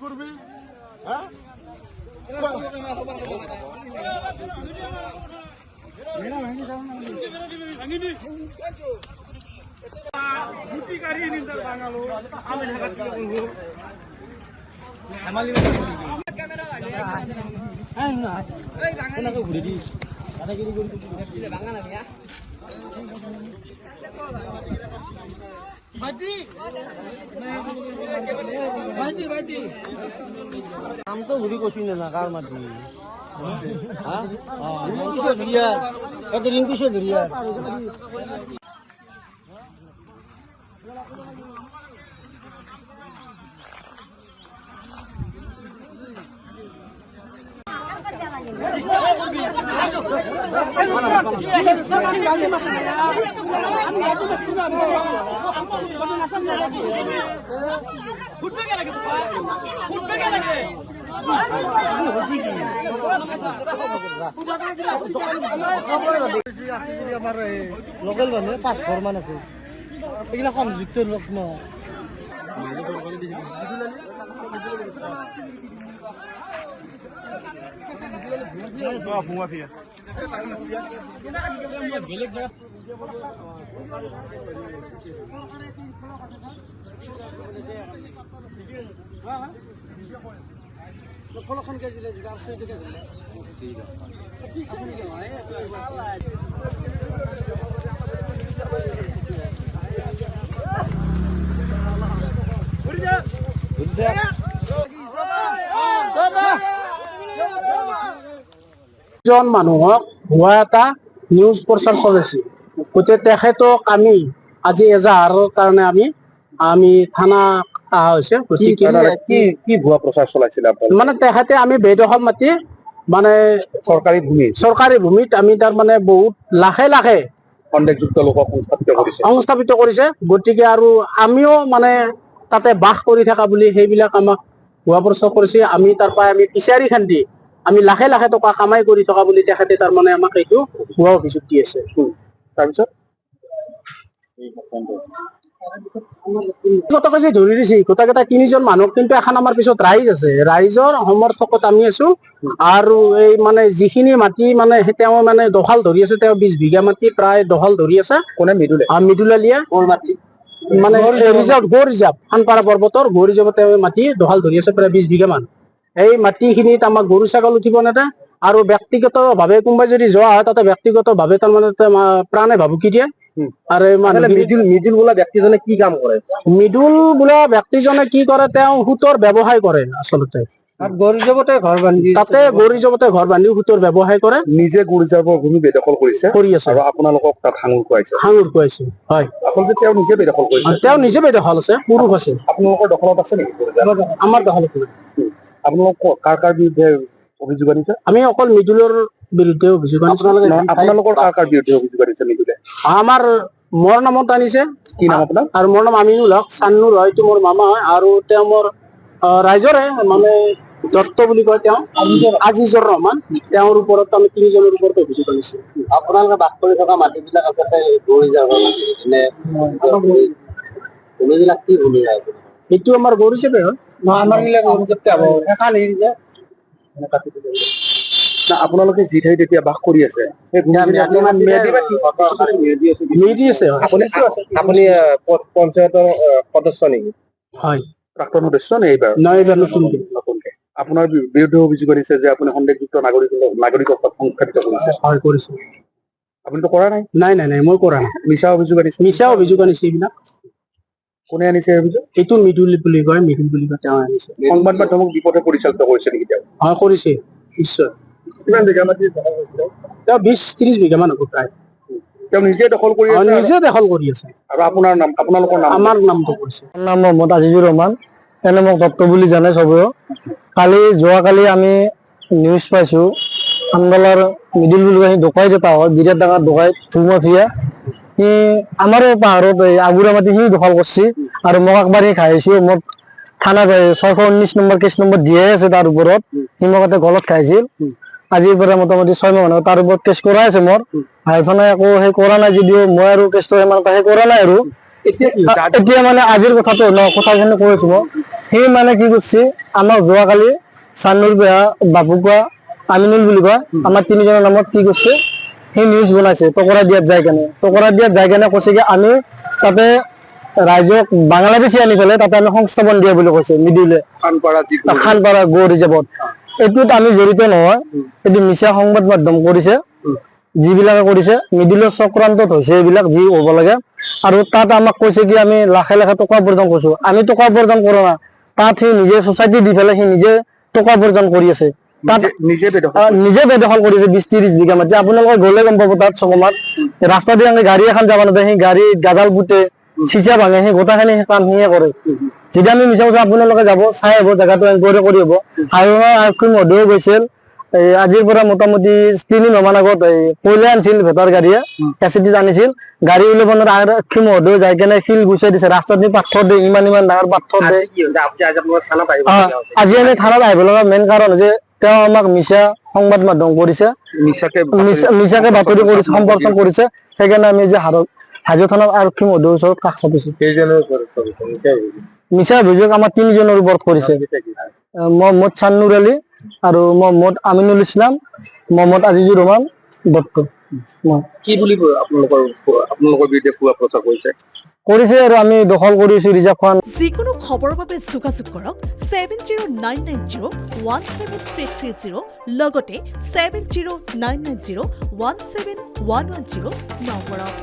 করবে হ্যাঁ हम तो घुरी कोशिश ना कार मत दी हां रिंकू से धुरिया লোকেল মানুহ 5 ঘৰ মান আছে এইগিলা সংযুক্ত লোক ন জন মানুহক ভুৱা এটা নিউজ প্ৰচাৰ চলাইছে গতিকে তেখেতক আমি আজি এজাহাৰৰ কাৰণে আমি থানা অহা হৈছে কি ভুৱা প্ৰচাৰ চলাইছিল মানে তেখেতে আমি বেদখল মাটি মানে চৰকাৰী ভূমিত আমি তাৰ মানে বহুত লাখে লাখে সন্দেহযুক্ত লোকক সংস্থাপিত কৰিছে গতিকে আৰু আমিও মানে তাতে বাস কৰি থকা বুলি সেইবিলাক আমাক ভুৱা প্ৰচাৰ কৰিছে আমি তাৰ পৰা আমি ফিচাৰী খান্দি আমি লাখে লাখে টকা কামাই কৰি থকা বুলি তেখেতে তাৰ মানে আমাক এইটো ভুৱা অভিযোগ দি আছে তাৰপিছত গোটেই ধৰি দিছে গোটেইকেইটা 3জন মানুহ কিন্তু এখন আমাৰ পিছত ৰাইজ আছে ৰাইজৰ সমৰ্থকত আমি আছো আৰু এই মানে যিখিনি মাটি মানে তেওঁ মানে দখল ধৰি আছে তেওঁ 20 বিঘা মাটি প্ৰায় দখল ধৰি আছে কোনে মিদুলালিয়া মানে ৰিজাৰ্ভ খানপাৰা পৰ্বতৰ গৌ ৰিজাৰ্ভত তেওঁ মাটি দখল ধৰি আছে প্ৰায় 20 বিঘা মান এই মাটিখিনিত আমাক গৰু ছাগল উঠিব নেদে আৰু ব্যক্তিগত ভাৱে কোনোবাই যদি যোৱা হয় তাতে ব্যক্তিগত ভাৱে তাৰমানে প্ৰাণে ভাবুকি দিয়ে আৰু মিডুল বোলা ব্যক্তিজনে কি কাম কৰে মিডুল বোলা ব্যক্তিজনে কি কৰে তেওঁ সুতৰ ব্যৱসায় কৰে আচলতে গৌৰীজবতে ঘৰ বান্ধি সুতৰ ব্যৱসায় কৰে নিজে গৌৰীজবৰ ভূমি বেদখল কৰি আছে আৰু আপোনালোকক তাত সাঙুৰ খুৱাইছে হয় আচলতে তেওঁ নিজে বেদখল কৰিছে তেওঁ নিজে বেদখল আছে পুৰুষ আছে আপোনালোকৰ দখলত আছে নেকি আমাৰ দখলত আপোনালোক কাৰ বিৰুদ্ধে অভিযোগ আনিছে আমি অকল মিডুলৰ বিৰুদ্ধে অভিযোগ আনিছো আপোনালোকৰ কাৰ বিৰুদ্ধে অভিযোগ আনিছে মিডুলে আমাৰ মোৰ নামত আনিছে কি নাম আপোনাৰ আৰু মোৰ নাম আমিনুল হক চান্নুৰ হয়তো মোৰ মামা হয় আৰু তেওঁ মোৰ ৰাইজৰে মানে দত্ত বুলি কয় তেওঁ আজিজুৰ ৰহমান তেওঁৰ ওপৰত আমি 3জনৰ ওপৰত অভিযোগ আনিছো আপোনালোকে বাস কৰি থকা মাটিবিলাক আচলতে গৌৰী যাবৰ ভূমিবিলাক কি ভূমি হয় এইটো আমাৰ গৌৰী হিচাপে হয় আমাৰ আপোনালোকে যি ঠাইত এতিয়া বাস কৰি আছে আপুনি পঞ্চায়তৰ সদস্য নেকি হয় প্ৰাক্তন সদস্য নে এইবাৰ নতুনকে আপোনাৰ বিৰুদ্ধে অভিযোগ আনিছে যে আপুনি সন্দেহযুক্ত নাগৰিকত্ব সংস্থাপিত কৰিছে আপুনিতো কৰা নাই নাই মই কৰা নাই মিছা অভিযোগ আনিছে এইবিলাক কোনে আনিছে অভিযোগ এইটো মিডুল বুলি কয় তেওঁ আনিছে সংবাদ মাধ্যমক বিপথে পৰিচালিত কৰিছে নেকি তেওঁ হয় কৰিছে নিশ্চয় কিমান বিঘা মাটি দখল কৰিছিল তেওঁ 20-30 বিঘা মান হ'ব প্ৰায় তেওঁ নিজে দখল কৰি আছে আৰু আপোনালোকৰ নাম আমাৰ নামটো কৈছে নাম মোহাম্মদ আজিজুৰ ৰহমান এনে মোক দত্ত বুলি জানে চবেও যোৱাকালি আমি নিউজ পাইছো আন্দোলনৰ মিডিল বুলি কয় ডকাইত এটা হয় বিৰাট ডাঙৰ ডকাইত ভূমাফিয়া সি আমাৰো পাহাৰত আগুৰা মাটিখিনি দখল কৰিছে আৰু মোক একবাৰ সি খাইছো মোক থানাত 619 নম্বৰ কেছ নম্বৰ দিয়ে আছে তাৰ ওপৰত সি মোক এটা গলত খাইছিল আজিৰ পৰা মোটামুটি 6 মাহ তাৰ ওপৰত কেছ কৰাই আছে মোৰ আইথানাই আকৌ সেই কৰা নাই যদিও মই আৰু কেছটো ইমান এটা কৰা নাই আৰু এতিয়া মানে আজিৰ কথাটো কথাখিনি কৈছো মই সেই মানে কি কৰছে আমাৰ যোৱাকালি চানুৰ বেয়া বাপু কোৱা আমিনুল বুলি কোৱা আমাৰ তিনিজনৰ নামত কি কৰছে সেই নিউজ বনাইছে টকৰা দিয়াত যাই কেনে কৈছে কি আমি তাতে ৰাইজক বাংলাদেশী আনি পেলাই তাতে আমি সংস্থাপন দিয়া বুলি কৈছে মিডিলে খানপাৰা গো ৰিজাৰ্ভত এইটোত আমি জড়িত নহয় এইটো মিছা সংবাদ মাধ্যম কৰিছে যিবিলাকে কৰিছে মিডিলৰ চক্ৰান্তত হৈছে এইবিলাক যি হ'ব লাগে আৰু তাত আমাক কৈছে কি আমি লাখে লাখে টকা উপাৰ্জন কৰিছো আমি টকা উপাৰ্জন কৰা না তাত সি নিজে সোসাইটি দি পেলাই সি নিজে টকা উপাৰ্জন কৰি আছে তাত নিজে বেদখল কৰিছে 20-30 বিঘা মাটি আপোনালোকে গ'লে গম পাব তাত চকমাত ৰাস্তা দি গাড়ী এখন যাব নাপায় সেই গাড়ী গাজাল পুতে চিচা ভাঙে সেই গোটাখিনি কাম সিয়ে কৰে যেতিয়া আমি মিছা কৈছো আপোনালোকে যাব চাই আহিব জেগাটো এনকুৱাৰী কৰি হ'ব হাইৱেৰ আৰক্ষী মহোদয় গৈছিল আজিৰ পৰা মোটামুটি 3 মাহমান আগত কয়লা আনিছিল ভেটাৰ গাড়ীয়ে এচিটি আনিছিল গাড়ী উলিয়াবলৈ আৰক্ষী মহোদয় যাই কেনে শিল গুচাই দিছে ৰাস্তাত নি পাথৰ দিয়ে ইমান ডাঙৰ পাথৰ দিয়ে আজি আমি থানাত আহিব লগা মেইন কাৰণ যে তেওঁ আমাক মিছা সংবাদ মাধ্যম কৰিছে মিছাকে বাতৰি কৰিছে সম্প্ৰচাৰ কৰিছে সেইকাৰণে আমি যে হাজো থানাত আৰক্ষী মহোদয়ৰ ওচৰত কাষ চাপিছো মিছা অভিযোগ আমাৰ 3জনৰ ওপৰত কৰিছে মোহাম্মদ চান্নুৰ আলী আৰু মোহাম্মদ আমিনুল ইছলাম মোহাম্মদ আজিজুৰ ৰহমান দত্ত কি বুলি আপোনালোকৰ বিৰুদ্ধে পুৱা প্ৰচাৰ কৰিছে আৰু আমি দখল কৰিছো ৰিজাৰ্ভখন যিকোনো খবৰৰ বাবে যোগাযোগ কৰক 7099017330 লগতে 7099017110 নম্বৰত